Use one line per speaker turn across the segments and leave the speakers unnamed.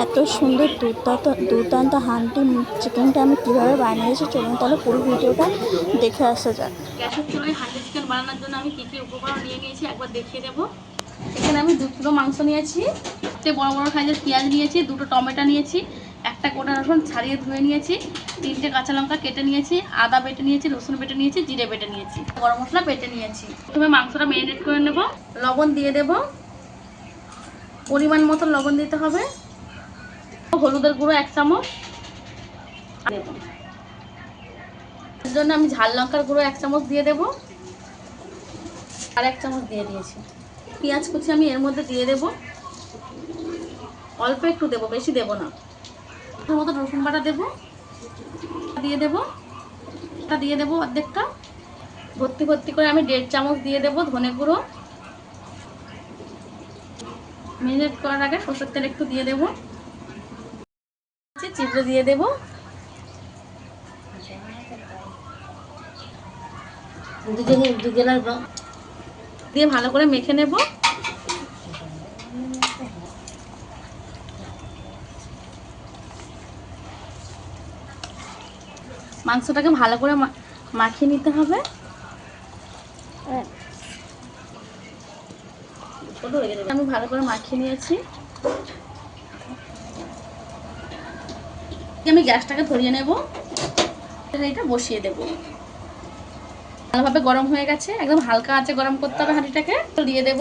এত সুন্দর দুর্দান্ত হান্ডি চিকেনটা আমি কীভাবে বানিয়েছি, চলুন তাহলে পুরো ভিডিওটা দেখে আসা যাক।
গ্যাসের চুলায় হান্ডি চিকেন বানানোর জন্য আমি কী কী উপকরণ নিয়ে নিয়েছি একবার দেখিয়ে দেবো। এখানে আমি 2 কিলো মাংস নিয়েছি, একটা বড় বড় সাইজের পেঁয়াজ নিয়েছি, 2টো টমেটো নিয়েছি, একটা গোটা রসুন ছাড়িয়ে ধুয়ে নিয়েছি, 3টে কাঁচা লঙ্কা কেটে নিয়েছি, আদা বেটে নিয়েছি, রসুন বেটে নিয়েছি, জিরে বেটে নিয়েছি, গরম মশলা বেটে নিয়েছি। প্রথমে মাংসটা ম্যারিনেট করে নেব। লবণ দিয়ে দেব, পরিমাণ মতো লবণ দিতে হবে। হলুদের গুঁড়ো 1 চামচ দেব। এর জন্য আমি ঝাল লঙ্কার গুঁড়ো 1 চামচ দিয়ে দেব, আর 1 চামচ দিয়ে দিয়েছি। পেঁয়াজ কুচি আমি এর মধ্যে দিয়ে দেব, অল্প একটু দেব, বেশি দেব না। এর মতো রসুন বাটা দেব, দিয়ে দেবো, এটা দিয়ে দেবো অর্ধেকটা। ভর্তি ভর্তি করে আমি 1.5 চামচ দিয়ে দেবো ধনে গুঁড়ো। ম্যারিনেট করার আগে সরষের তেল একটু দিয়ে দেবো, চিবড়ে দিয়ে দেবো, দিয়ে ভালো করে মেখে নেব। মাংসটাকে ভালো করে মাখিয়ে নিতে হবে। আমি ভালো করে মাখিয়ে নিয়েছি। আমি গ্যাসটাকে ধরিয়ে নেব, এটা বসিয়ে দেব। ভালোভাবে গরম হয়ে গেছে, একদম হালকা আঁচে গরম করতে হবে হাঁড়িটাকে। দিয়ে দেব।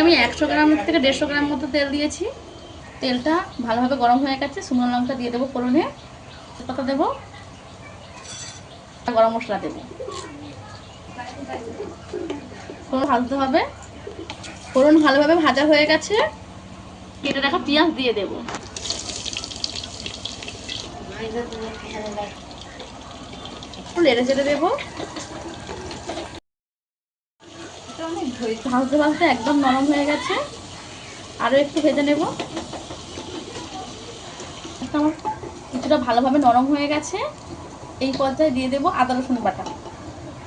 আমি 100 গ্রাম থেকে 150 গ্রাম মতো তেল দিয়েছি। তেলটা ভালোভাবে গরম হয়ে গেছে, শুকনো লঙ্কা দিয়ে দেবো ফোড়নে, তেজপাতা দেবো, গরম মশলা দেবো। ফোড়ন ভাজতে হবে। ফোড়ন ভালোভাবে ভাজা হয়ে গেছে, কেটে রাখা পেঁয়াজ দিয়ে দেবো। নেড়ে চেড়ে দেবো। ভাজতে ভাজতে একদম নরম হয়ে গেছে, আরও একটু ভেজে নেব। আমার কিছুটা ভালোভাবে নরম হয়ে গেছে। এই পর্যায়ে দিয়ে দেবো আদা রসুন বাটা,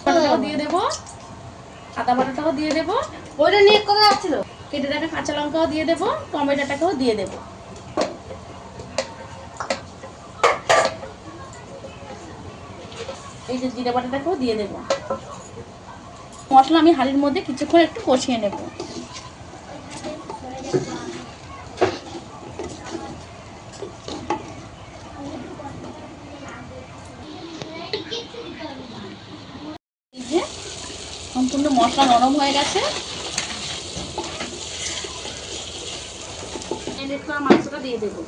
বাটাটাও দিয়ে দেবো, আদা বাটাটাও দিয়ে দেবো, ওইটা নিয়ে কোথায় যাচ্ছিল, কেটে রাখা কাঁচা লঙ্কাও দিয়ে দেবো, টমেটোটাকেও দিয়ে দেবো। এই যে জিরে বাটাটাকেও দিয়ে দেবো। মশলা আমি হাঁড়ির মধ্যে কিছুক্ষণ একটু কষিয়ে নেব। এই যে সম্পূর্ণ মশলা নরম হয়ে গেছে, মাংসটা দিয়ে দেবো।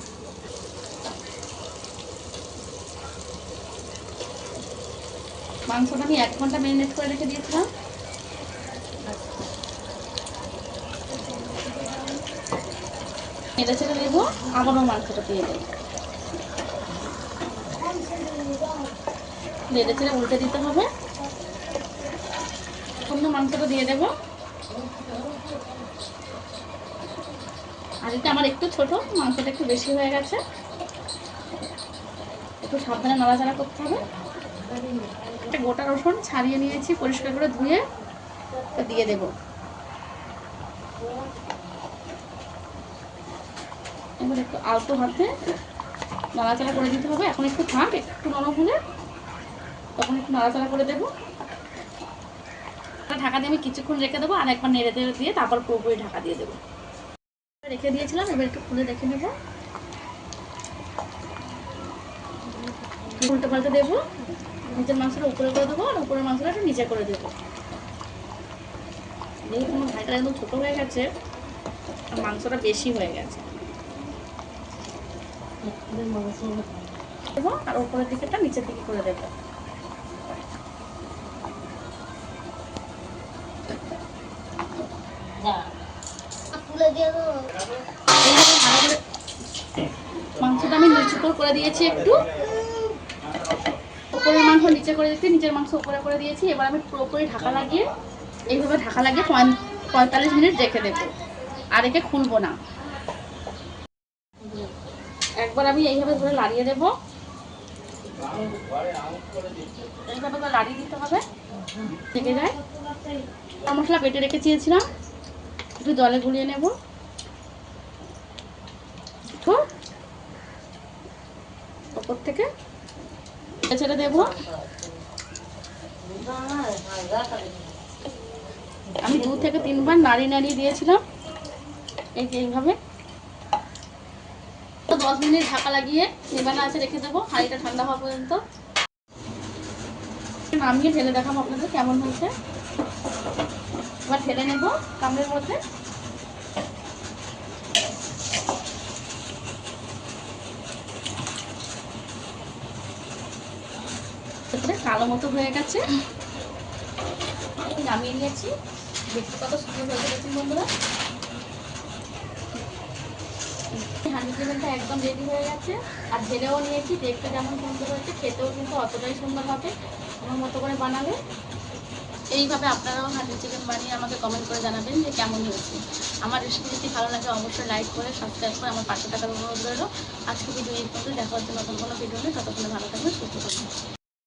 মাংসটা আমি 1 ঘন্টা ম্যারিনেট করে রেখে দিয়েছিলাম। নেড়ে চেড়ে দেবো, আবারও মাংসটা দিয়ে দেবো। নেড়ে চেড়ে উল্টে দিতে হবে। অন্য মাংসটা দিয়ে দেবো। আর এটা আমার একটু ছোট, মাংসটা একটু বেশি হয়ে গেছে, একটু সাবধানে নাড়াচাড়া করতে হবে। একটা গোটা রসুন ছাড়িয়ে নিয়েছি, পরিষ্কার করে ধুয়ে দিয়ে দেবো। এবার একটু আলতো হাতে নাড়াচাড়া করে দিতে হবে। এখন একটু থাক, একটু নরম হলে তখন একটু নাড়াচাড়া করে দেবো। ঢাকা দিয়ে আমি কিছুক্ষণ রেখে দেবো, আর একবার নেড়ে তেড়ে দিয়ে তারপর পুরোপুরি ঢাকা দিয়ে দেবো। রেখে দিয়েছিলাম, এবার একটু খুলে দেখে নেবো। উল্টে পাল্টে দেবো, নিচের মাংসটা উপরে করে দেবো, আর উপরের মাংসটা একটু নিচে করে দেবো। যেহেতু আমার ভাইটা একদম ছোটো হয়ে গেছে, আর মাংসটা বেশি হয়ে গেছে, দেবো, আর উপরের দিকেটা নিচের দিকে করে দেবো। মাংসটা আমি নিচে করে দিয়েছি, একটু উপরের মাংস নিচে করে দিচ্ছি, নিচের মাংস উপরে করে দিয়েছি। এবার আমি পুরোপুরি ঢাকা লাগিয়ে, এইভাবে ঢাকা লাগিয়ে 45 মিনিট রেখে দেবো, আর একে খুলবো না। একবার আমি এইভাবে ধরে লাড়িয়ে দেবো, এইভাবে করে লাড়িয়ে দিতে হবে, থেকে যায়। মশলা বেটে রেখেছিলাম, একটু জলে গুলিয়ে নেব। ওপর থেকে ছেড়ে দেব। আমি 2 থেকে 3 বার নাড়িয়ে দিয়েছিলাম। এই যে এইভাবে 10 মিনিট ঢাকা লাগিয়ে নিবানা আছে রেখে দেবো, হাঁড়িটা ঠান্ডা হওয়া পর্যন্ত। নামিয়ে ঢেলে দেখাবো আপনাদের কেমন হয়েছে। এবার ঢেলে নেব গামলার মধ্যে। কালো মতো হয়ে গেছে, নামিয়ে নিয়েছি। দেখতে কত সুন্দর হয়ে গেছে বন্ধুরা। হাঁড়ি চিকেনটা একদম রেডি হয়ে গেছে, আর ঢেলেও নিয়েছি। দেখতে যেমন সুন্দর হয়েছে, খেতেও কিন্তু অতটাই সুন্দর হবে আমার মতো করে বানালে। এইভাবে আপনারাও হাঁড়ি চিকেন বানিয়ে আমাকে কমেন্ট করে জানাবেন যে কেমন হয়েছে। আমার রেসিপি যদি ভালো লাগে অবশ্যই লাইক করে সাবস্ক্রাইব করে আমার পাশে থাকার অনুরোধ রইল। আজকে ভিডিও এই পর্যন্ত, দেখা হচ্ছে নতুন কোনো ভিডিও নেই। ততক্ষণে ভালো থাকবেন, সুস্থ থাকবেন।